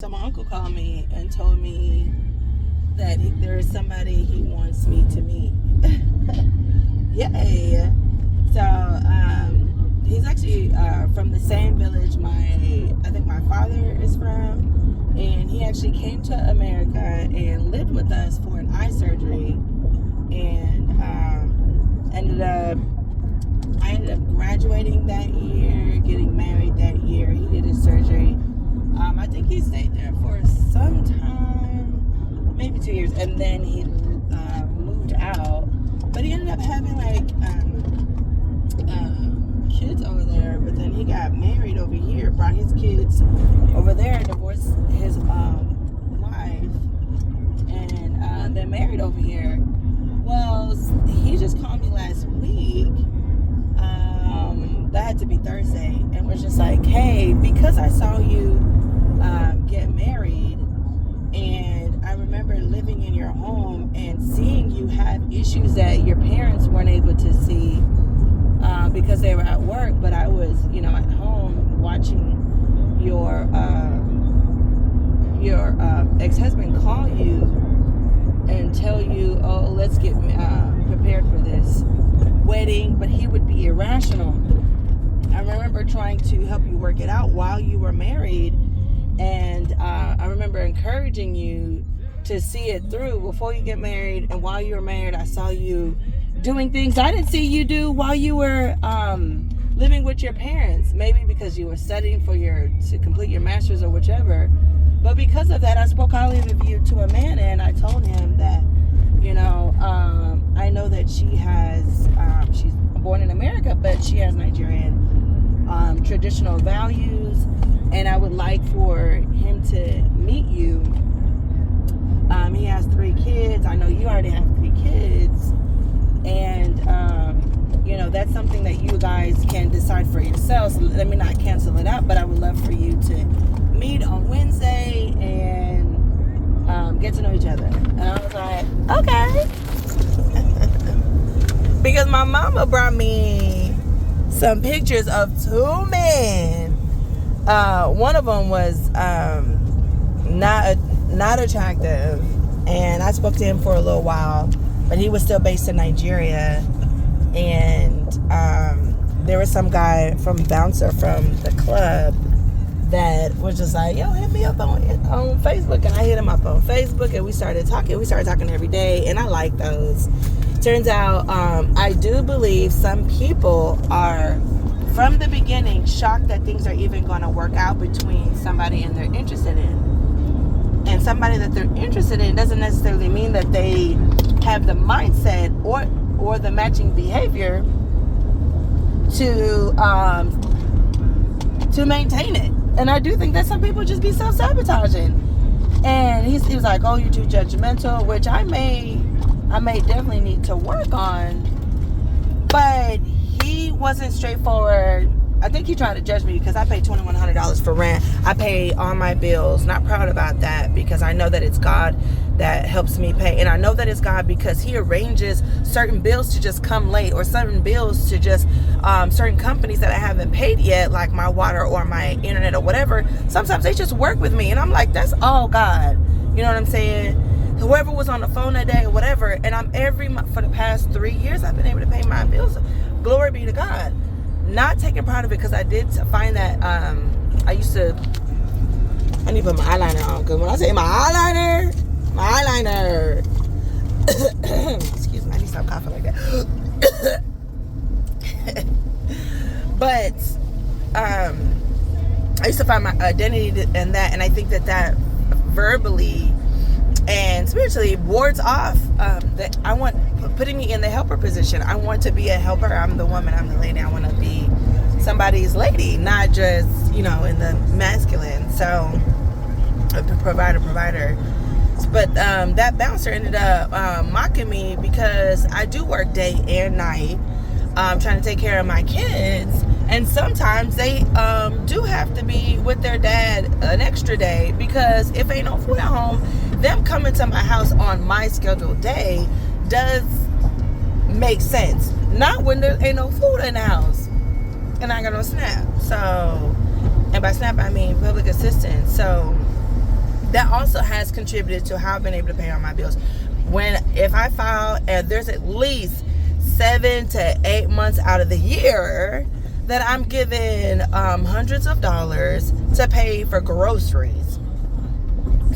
So my uncle called me and told me that there is somebody he wants me to meet. Yay! So he's actually from the same village I think my father is from, and he actually came to America and lived with us for an eye surgery, and I ended up graduating that year, getting married that year. He did his surgery. I think he stayed there for some time, maybe 2 years, and then he moved out. But he ended up having kids over there. But then he got married over here, brought his kids over there, divorced his wife, and then married over here. Well, he just called me last week. That had to be Thursday, and was just like, hey, because I saw you get married, and I remember living in your home and seeing you have issues that your parents weren't able to see because they were at work, but I was, at home watching your ex-husband call you and tell you, oh, let's get prepared for this wedding, but he would be irrational. I remember trying to help you work it out while you were married, and I remember encouraging you to see it through before you get married. And while you were married, I saw you doing things I didn't see you do while you were living with your parents. Maybe because you were studying to complete your master's or whichever. But because of that, I spoke highly of you to a man, and I told him that, I know that she's born in America, but she has Nigerian traditional values, and I would like for him to meet you. He has 3 kids. I know you already have 3 kids, and that's something that you guys can decide for yourselves. Let me not cancel it out, but I would love for you to meet on Wednesday and get to know each other. And I was like, okay. Because my mama brought me some pictures of 2 men. One of them was not attractive, and I spoke to him for a little while, but he was still based in Nigeria. And there was some guy bouncer from the club that was just like, yo, hit me up on Facebook. And I hit him up on Facebook, and we started talking every day, and I like those. Turns out I do believe some people are from the beginning shocked that things are even going to work out between somebody and they're interested in. And somebody that they're interested in doesn't necessarily mean that they have the mindset or the matching behavior to maintain it. And I do think that some people just be self-sabotaging. And he was like, oh, you're too judgmental, which I may definitely need to work on. But he wasn't straightforward. I think he tried to judge me because I paid $2,100 for rent. I pay all my bills. Not proud about that, because I know that it's God that helps me pay. And I know that it's God because he arranges certain bills to just come late, or certain bills to just certain companies that I haven't paid yet, like my water or my internet or whatever. Sometimes they just work with me, and I'm like, that's all God. You know what I'm saying? Whoever was on the phone that day or whatever. And I'm every month for the past 3 years, I've been able to pay my bills. Glory be to God. Not taking pride of it, because I did find that I need to put my eyeliner on, because when I say my eyeliner excuse me, I need to stop coughing like that. But I used to find my identity in that, and I think that verbally and spiritually wards off that I want, putting me in the helper position. I want to be a helper. I'm the woman, I'm the lady. I want to be somebody's lady, not just, in the masculine. So, provider. But that bouncer ended up mocking me because I do work day and night, trying to take care of my kids. And sometimes they do have to be with their dad an extra day, because if ain't no food at home, them coming to my house on my scheduled day does make sense. Not when there ain't no food in the house and I got no SNAP. So, and by SNAP I mean public assistance. So that also has contributed to how I've been able to pay all my bills. If I file, and there's at least 7 to 8 months out of the year that I'm given hundreds of dollars to pay for groceries.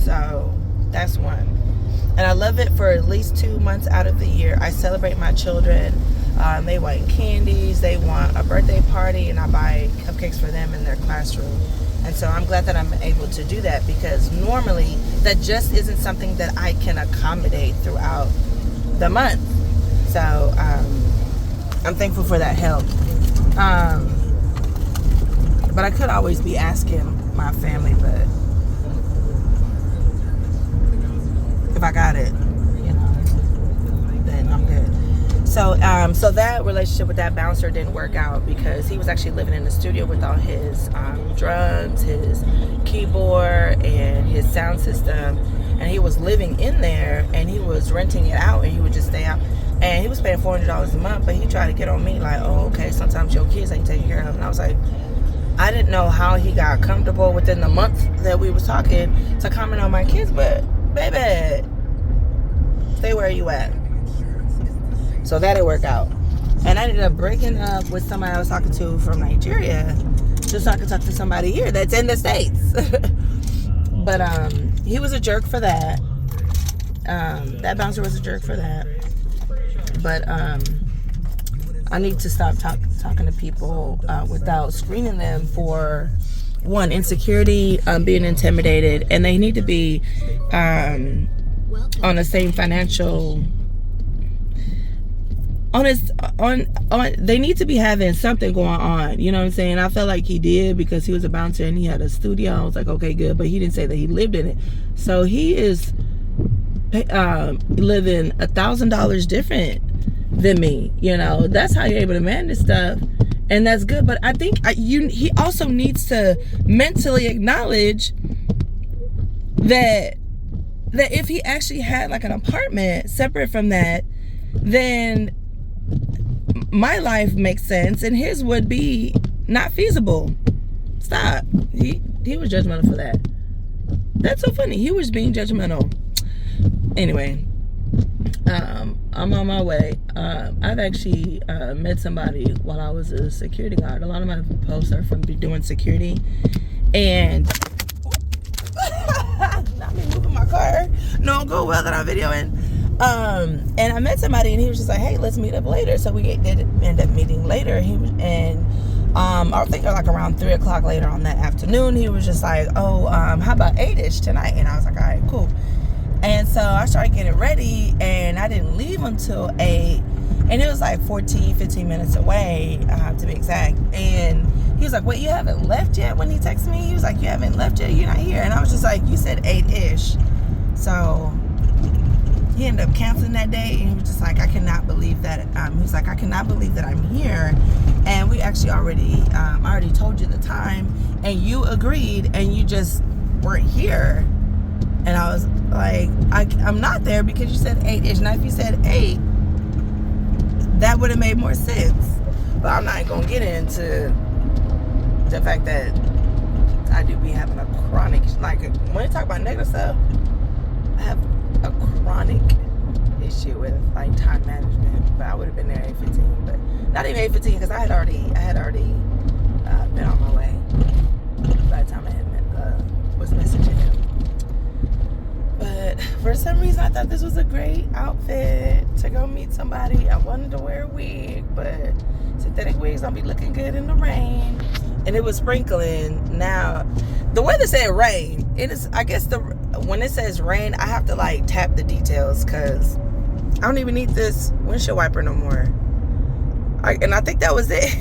So that's one. And I love it for at least 2 months out of the year. I celebrate my children. They want candies, they want a birthday party, and I buy cupcakes for them in their classroom. And so I'm glad that I'm able to do that, because normally that just isn't something that I can accommodate throughout the month. So I'm thankful for that help. But I could always be asking my family, but if I got it, then I'm good. So that relationship with that bouncer didn't work out, because he was actually living in the studio with all his drums, his keyboard, and his sound system, and he was living in there, and he was renting it out, and he would just stay out, and he was paying $400 a month. But he tried to get on me like, oh, okay, sometimes your kids ain't taken care of. And I was like, I didn't know how he got comfortable within the month that we was talking to comment on my kids, but baby, stay where you at. So that didn't work out. And I ended up breaking up with somebody I was talking to from Nigeria, just so I could talk to somebody here that's in the States. But he was a jerk for that. That bouncer was a jerk for that. But I need to stop talking to people without screening them for, one, insecurity, being intimidated, and they need to be on the same financial. They need to be having something going on. You know what I'm saying? I felt like he did, because he was a bouncer and he had a studio. I was like, okay, good. But he didn't say that he lived in it. So he is living $1,000 different than me. You know, that's how you're able to manage stuff. And that's good. But I think he also needs to mentally acknowledge that if he actually had like an apartment separate from that, then my life makes sense and his would be not feasible. Stop. He was judgmental for that. That's so funny. He was being judgmental. Anyway, I'm on my way. I've actually met somebody while I was a security guard. A lot of my posts are from doing security, and not me moving my car. No, go well that I'm videoing. And I met somebody, and he was just like, hey, let's meet up later. So we did end up meeting later. I think like around 3 o'clock later on that afternoon, he was just like, oh, how about 8-ish tonight? And I was like, all right, cool. And so I started getting ready, and I didn't leave until 8. And it was like 15 minutes away, to be exact. And he was like, wait, you haven't left yet? When he texted me, he was like, you haven't left yet? You're not here. And I was just like, you said 8-ish. So he ended up canceling that day, and he was just like, I cannot believe that. He was like, I cannot believe that I'm here, and we actually already told you the time, and you agreed, and you just weren't here. And I was like, I'm not there because you said 8-ish. Now if you said 8, that would have made more sense. But I'm not gonna get into the fact that I do be having a chronic, like, when you talk about negative stuff, I have a chronic issue with like time management. But I would have been there at 8:15, but not even 8:15, because I had already been on my way by the time I was messaging him. But for some reason, I thought this was a great outfit to go meet somebody. I wanted to wear a wig, but synthetic wigs don't be looking good in the rain. And it was sprinkling. Now, the weather said rain. It is, I guess, when it says rain, I have to like tap the details, because I don't even need this windshield wiper no more. And I think that was it.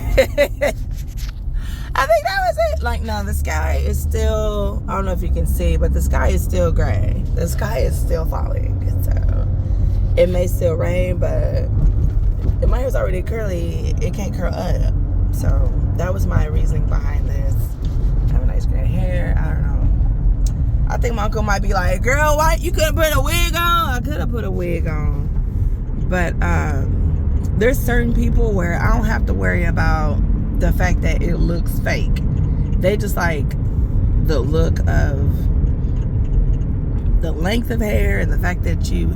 I think that was it. Like, no, the sky is still, I don't know if you can see, but the sky is still gray. The sky is still falling. So it may still rain, but if my hair's already curly, it can't curl up. So that was my reasoning behind this. I have a nice gray hair. I don't know. I think my uncle might be like, girl, why you couldn't put a wig on? I could have put a wig on. But there's certain people where I don't have to worry about the fact that it looks fake. They just like the look of the length of hair and the fact that you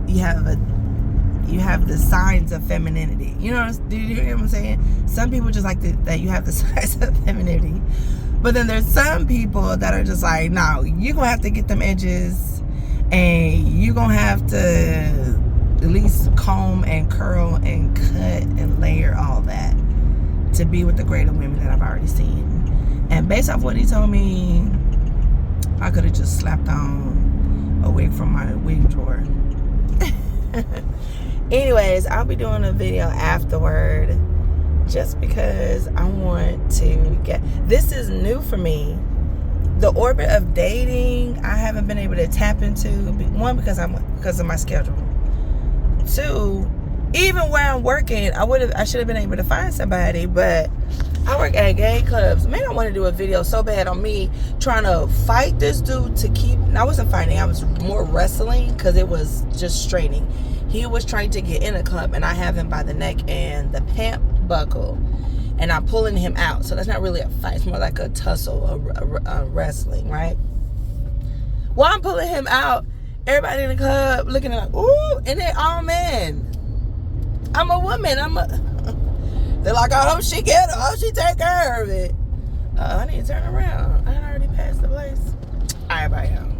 have the signs of femininity. You know, do you hear what I'm saying? Some people just like that you have the signs of femininity. But then there's some people that are just like, no, you're going to have to get them edges, and you're going to have to at least comb and curl and cut and layer all that to be with the greater women that I've already seen. And based off what he told me, I could have just slapped on a wig from my wig drawer. Anyways, I'll be doing a video afterward just because I want to get... This is new for me. The orbit of dating, I haven't been able to tap into. One, because of my schedule. Two, even where I'm working, I should have been able to find somebody, but I work at gay clubs. Man, I want to do a video so bad on me trying to fight this dude to keep... I wasn't fighting, I was more wrestling because it was just straining. He was trying to get in a club, and I have him by the neck and the pant buckle, and I'm pulling him out. So that's not really a fight. It's more like a tussle, a wrestling, right? While I'm pulling him out, everybody in the club looking at like, ooh, and they're all men. I'm a woman. They're like, I hope she get it. I hope she take care of it. I need to turn around. I already passed the place. All right, bye, y'all.